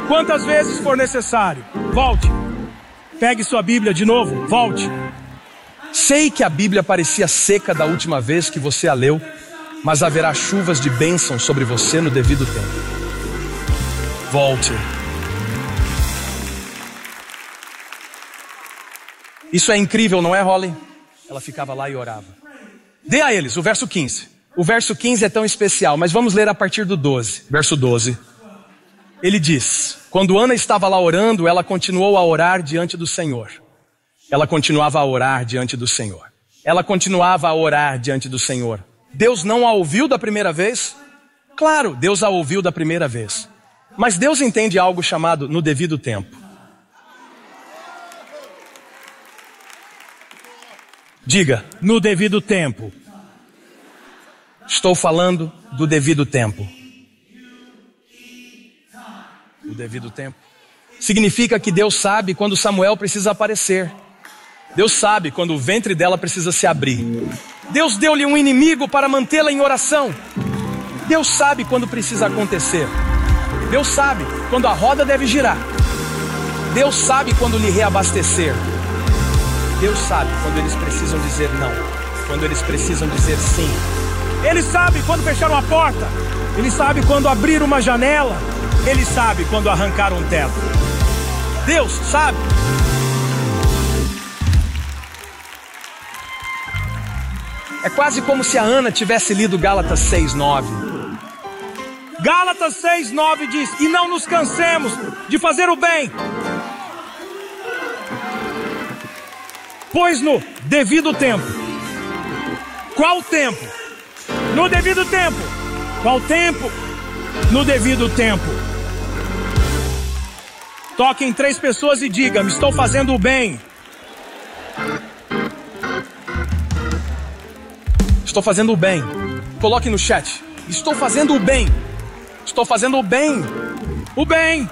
quantas vezes for necessário. Volte. Pegue sua Bíblia de novo, volte. Sei que a Bíblia parecia seca da última vez que você a leu, mas haverá chuvas de bênção sobre você no devido tempo. Volte. Isso é incrível, não é, Holly? Ela ficava lá e orava. Dê a eles o verso 15. O verso 15 é tão especial, mas vamos ler a partir do 12. Verso 12. Ele diz, quando Ana estava lá orando, ela continuou a orar diante do Senhor. Ela continuava a orar diante do Senhor. Ela continuava a orar diante do Senhor. Deus não a ouviu da primeira vez? Claro, Deus a ouviu da primeira vez. Mas Deus entende algo chamado no devido tempo. Diga, no devido tempo. Estou falando do devido tempo. O devido tempo. Significa que Deus sabe quando Samuel precisa aparecer. Deus sabe quando o ventre dela precisa se abrir. Deus deu-lhe um inimigo para mantê-la em oração. Deus sabe quando precisa acontecer. Deus sabe quando a roda deve girar. Deus sabe quando lhe reabastecer. Deus sabe quando eles precisam dizer não. Quando eles precisam dizer sim. Ele sabe quando fechar uma porta. Ele sabe quando abrir uma janela. Ele sabe quando arrancar um teto. Deus sabe. É quase como se a Ana tivesse lido Gálatas 6:9. Gálatas 6:9 diz, e não nos cansemos de fazer o bem, pois no devido tempo. Qual tempo? No devido tempo. Qual tempo? No devido tempo. Toque em 3 pessoas e diga: estou fazendo o bem. Estou fazendo o bem. Coloque no chat: estou fazendo o bem. Estou fazendo o bem. O bem.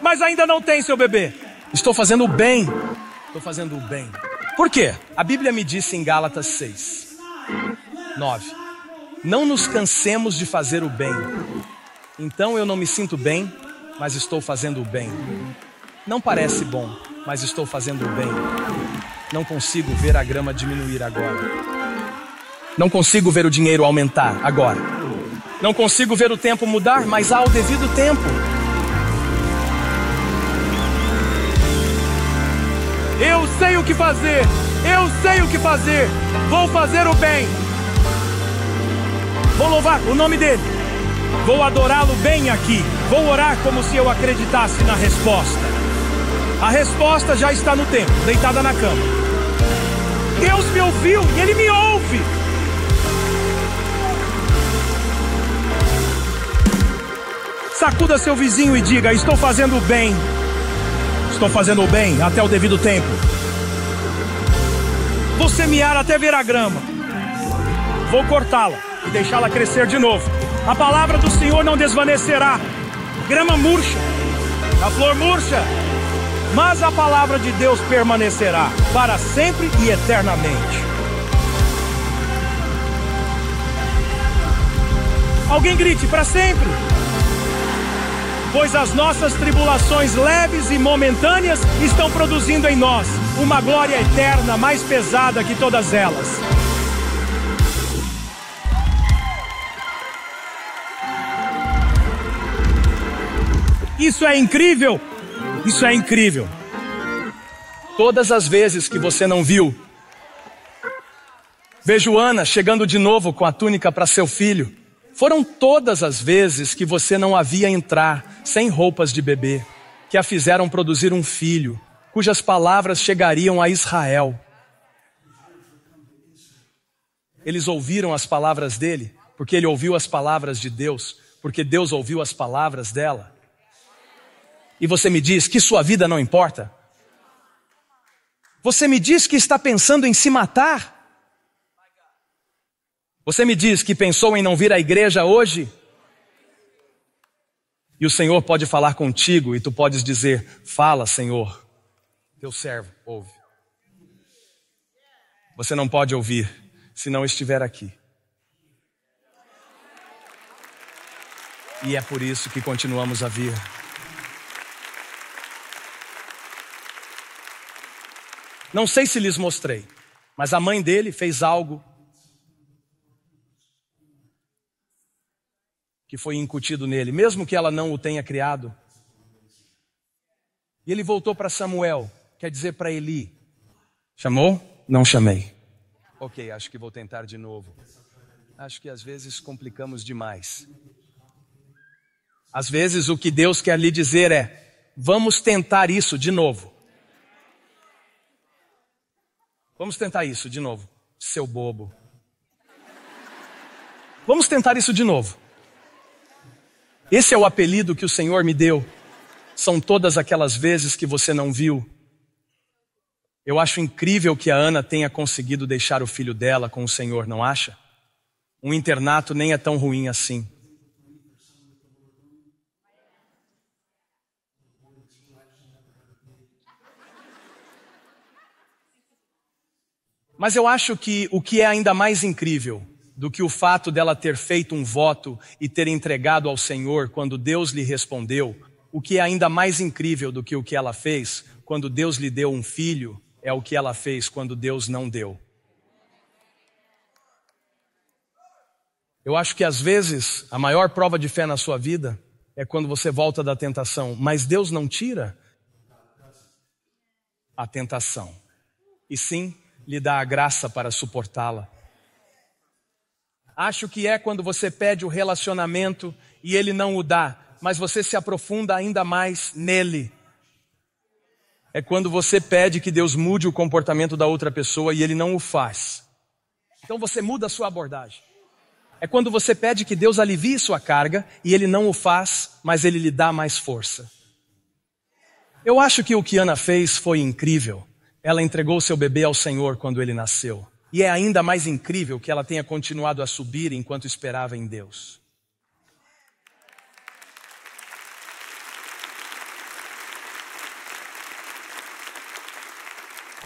Mas ainda não tem seu bebê. Estou fazendo o bem. Estou fazendo o bem. Por quê? A Bíblia me disse em Gálatas 6, 9: não nos cansemos de fazer o bem. Então eu não me sinto bem, mas estou fazendo o bem. Não parece bom, mas estou fazendo o bem. Não consigo ver a grama diminuir agora. Não consigo ver o dinheiro aumentar agora. Não consigo ver o tempo mudar, mas há o devido tempo. Eu sei o que fazer. Eu sei o que fazer. Vou fazer o bem. Vou louvar o nome dele. Vou adorá-lo bem aqui. Vou orar como se eu acreditasse na resposta. A resposta já está no templo, deitada na cama. Deus me ouviu e Ele me ouve. Sacuda seu vizinho e diga: estou fazendo o bem. Estou fazendo o bem até o devido tempo. Vou semear até ver a grama. Vou cortá-la e deixá-la crescer de novo. A palavra do Senhor não desvanecerá. Grama murcha, a flor murcha, mas a palavra de Deus permanecerá para sempre e eternamente. Alguém grite: para sempre. Pois as nossas tribulações leves e momentâneas estão produzindo em nós uma glória eterna mais pesada que todas elas. Isso é incrível! Isso é incrível! Todas as vezes que você não viu, vejo Ana chegando de novo com a túnica para seu filho. Foram todas as vezes que você não a via entrar sem roupas de bebê, que a fizeram produzir um filho, cujas palavras chegariam a Israel. Eles ouviram as palavras dele, porque ele ouviu as palavras de Deus, porque Deus ouviu as palavras dela. E você me diz que sua vida não importa? Você me diz que está pensando em se matar? Você me diz que pensou em não vir à igreja hoje? E o Senhor pode falar contigo e tu podes dizer: fala, Senhor, teu servo ouve. Você não pode ouvir se não estiver aqui. E é por isso que continuamos a vir. Não sei se lhes mostrei, mas a mãe dele fez algo que foi incutido nele, mesmo que ela não o tenha criado. E ele voltou para Samuel, quer dizer para Eli: chamou? Não chamei. Ok, acho que vou tentar de novo. Acho que às vezes complicamos demais. Às vezes o que Deus quer lhe dizer é: vamos tentar isso de novo. Vamos tentar isso de novo, seu bobo. Vamos tentar isso de novo. Esse é o apelido que o Senhor me deu. São todas aquelas vezes que você não viu. Eu acho incrível que a Ana tenha conseguido deixar o filho dela com o Senhor, não acha? Um internato nem é tão ruim assim. Mas eu acho que o que é ainda mais incrível do que o fato dela ter feito um voto e ter entregado ao Senhor quando Deus lhe respondeu, o que é ainda mais incrível do que o que ela fez quando Deus lhe deu um filho, é o que ela fez quando Deus não deu. Eu acho que às vezes a maior prova de fé na sua vida é quando você volta da tentação, mas Deus não tira a tentação, e sim lhe dá a graça para suportá-la. Acho que é quando você pede o relacionamento e ele não o dá, mas você se aprofunda ainda mais nele. É quando você pede que Deus mude o comportamento da outra pessoa e ele não o faz. Então você muda a sua abordagem. É quando você pede que Deus alivie sua carga e ele não o faz, mas ele lhe dá mais força. Eu acho que o que Ana fez foi incrível. Ela entregou seu bebê ao Senhor quando ele nasceu. E é ainda mais incrível que ela tenha continuado a subir enquanto esperava em Deus.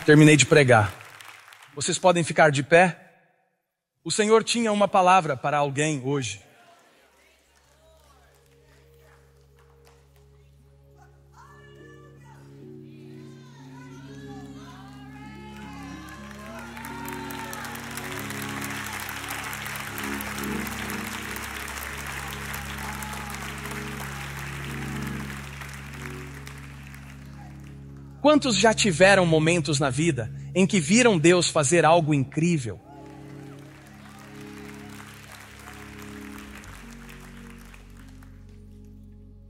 Terminei de pregar. Vocês podem ficar de pé? O Senhor tinha uma palavra para alguém hoje. Quantos já tiveram momentos na vida em que viram Deus fazer algo incrível?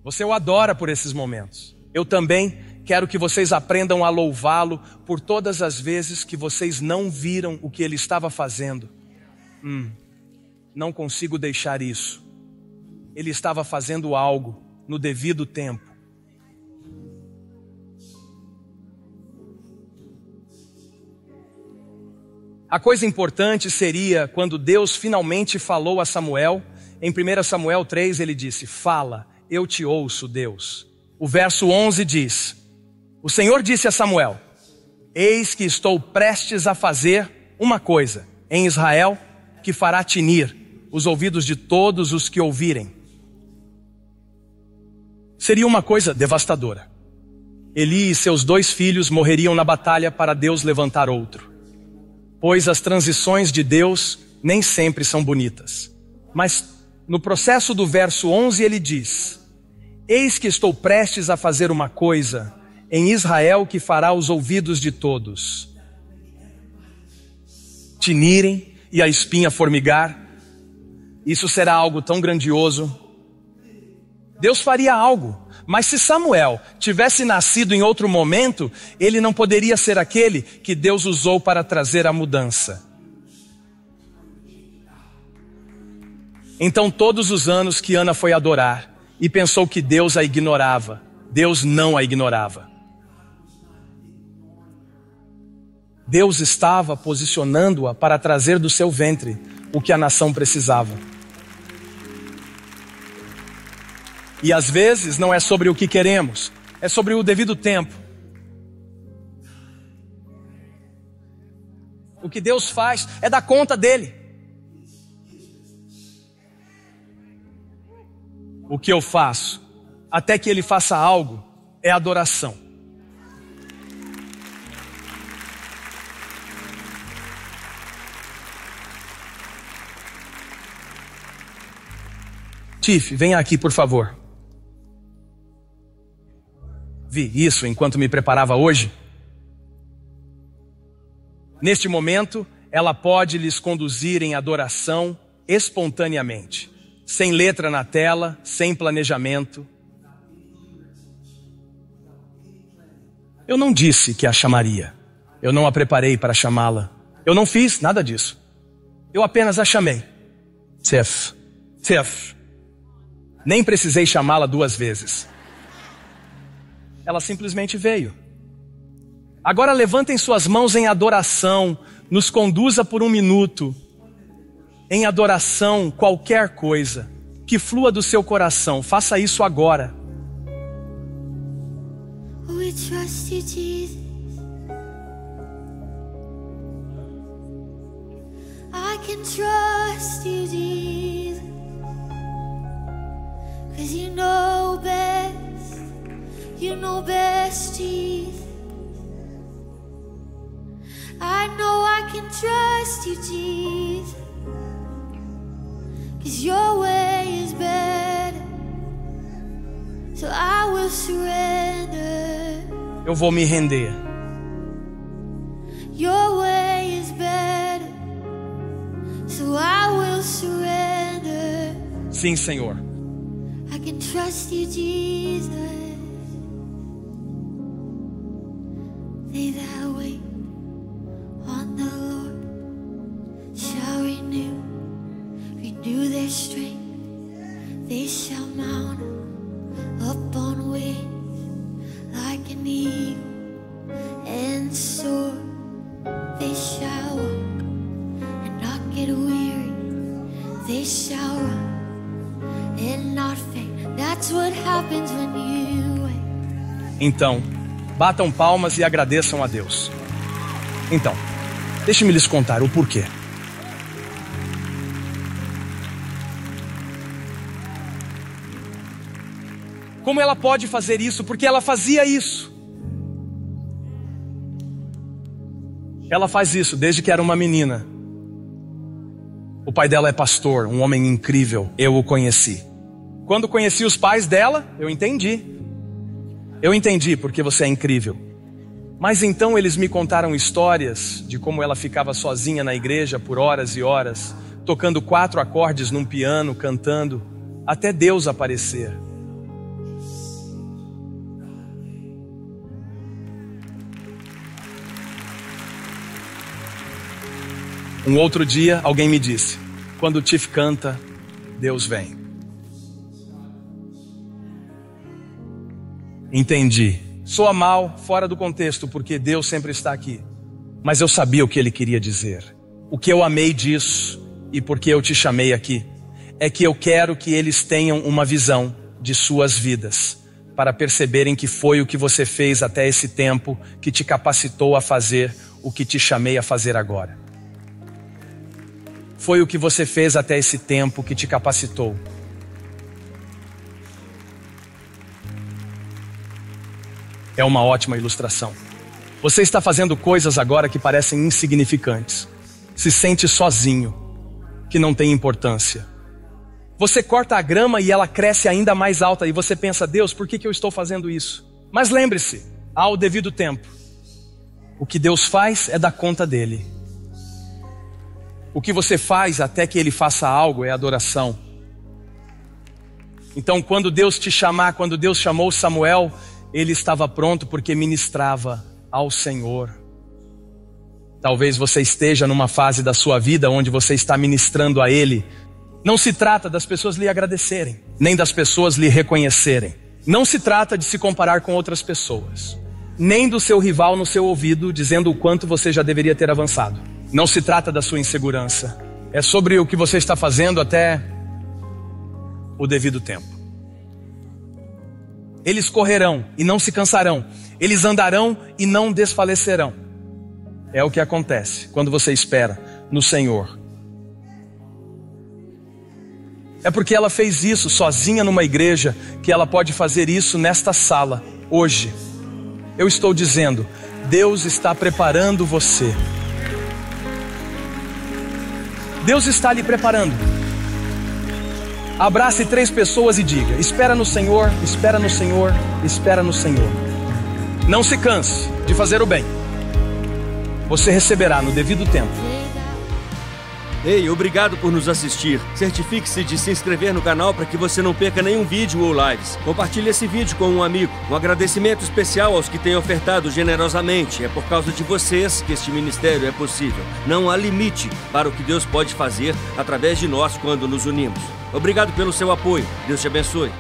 Você o adora por esses momentos. Eu também quero que vocês aprendam a louvá-lo por todas as vezes que vocês não viram o que ele estava fazendo. Não consigo deixar isso. Ele estava fazendo algo no devido tempo. A coisa importante seria quando Deus finalmente falou a Samuel. Em 1 Samuel 3 ele disse: fala, eu te ouço, Deus. O verso 11 diz: o Senhor disse a Samuel: eis que estou prestes a fazer uma coisa em Israel que fará tinir os ouvidos de todos os que ouvirem. Seria uma coisa devastadora. Eli e seus 2 filhos morreriam na batalha para Deus levantar outro. Pois as transições de Deus nem sempre são bonitas. Mas no processo do verso 11 ele diz: eis que estou prestes a fazer uma coisa em Israel que fará os ouvidos de todos tinirem e a espinha formigar. Isso será algo tão grandioso. Deus faria algo. Mas se Samuel tivesse nascido em outro momento, ele não poderia ser aquele que Deus usou para trazer a mudança. Então todos os anos que Ana foi adorar e pensou que Deus a ignorava, Deus não a ignorava. Deus estava posicionando-a para trazer do seu ventre o que a nação precisava. E às vezes não é sobre o que queremos, é sobre o devido tempo. O que Deus faz é dar conta dele. O que eu faço, até que ele faça algo, é adoração. Tiff, venha aqui, por favor. Vi isso enquanto me preparava hoje. Neste momento, ela pode lhes conduzir em adoração espontaneamente, sem letra na tela, sem planejamento. Eu não disse que a chamaria. Eu não a preparei para chamá-la. Eu não fiz nada disso. Eu apenas a chamei. Tiff. Nem precisei chamá-la 2 vezes. Ela simplesmente veio. Agora levantem suas mãos em adoração. Nos conduza por 1 minuto. Em adoração, qualquer coisa que flua do seu coração. Faça isso agora. We trust you, Jesus. I can trust you, Jesus. 'Cause you know best. You know best, Jesus. I know I can trust you, Jesus. 'Cause your way is better. So I will surrender. Eu vou me render. Your way is better. So I will surrender. Sim, Senhor. I can trust you, Jesus. They that wait on the Lord shall renew their strength. They shall mount up on wings like an they shall run and not faint. That's what happens when you wait. Então, batam palmas e agradeçam a Deus. Então, deixe-me lhes contar o porquê. Como ela pode fazer isso? Porque ela fazia isso. Ela faz isso desde que era uma menina. O pai dela é pastor, um homem incrível. Eu o conheci. Quando conheci os pais dela, eu entendi. Eu entendi porque você é incrível. Mas então eles me contaram histórias de como ela ficava sozinha na igreja por horas e horas, tocando 4 acordes num piano, cantando, até Deus aparecer. Um outro dia, alguém me disse, quando o Tiff canta, Deus vem. Entendi. Soa mal, fora do contexto, porque Deus sempre está aqui. Mas eu sabia o que Ele queria dizer. O que eu amei disso, e porque eu te chamei aqui, é que eu quero que eles tenham uma visão de suas vidas, para perceberem que foi o que você fez até esse tempo que te capacitou a fazer o que te chamei a fazer agora. Foi o que você fez até esse tempo que te capacitou. É uma ótima ilustração. Você está fazendo coisas agora que parecem insignificantes. Se sente sozinho, que não tem importância. Você corta a grama e ela cresce ainda mais alta e você pensa, Deus, por que eu estou fazendo isso? Mas lembre-se, há o devido tempo. O que Deus faz é dar conta dele. O que você faz até que Ele faça algo é adoração. Então, quando Deus te chamar, quando Deus chamou Samuel, ele estava pronto porque ministrava ao Senhor. Talvez você esteja numa fase da sua vida onde você está ministrando a Ele. Não se trata das pessoas lhe agradecerem, nem das pessoas lhe reconhecerem. Não se trata de se comparar com outras pessoas, nem do seu rival no seu ouvido dizendo o quanto você já deveria ter avançado. Não se trata da sua insegurança. É sobre o que você está fazendo até o devido tempo. Eles correrão e não se cansarão. Eles andarão e não desfalecerão. É o que acontece quando você espera no Senhor. É porque ela fez isso sozinha numa igreja que ela pode fazer isso nesta sala, hoje. Eu estou dizendo, Deus está preparando você. Deus está lhe preparando. Abrace 3 pessoas e diga, espera no Senhor, espera no Senhor, espera no Senhor. Não se canse de fazer o bem. Você receberá no devido tempo. Ei, obrigado por nos assistir. Certifique-se de se inscrever no canal para que você não perca nenhum vídeo ou lives. Compartilhe esse vídeo com um amigo. Um agradecimento especial aos que têm ofertado generosamente. É por causa de vocês que este ministério é possível. Não há limite para o que Deus pode fazer através de nós quando nos unimos. Obrigado pelo seu apoio. Deus te abençoe.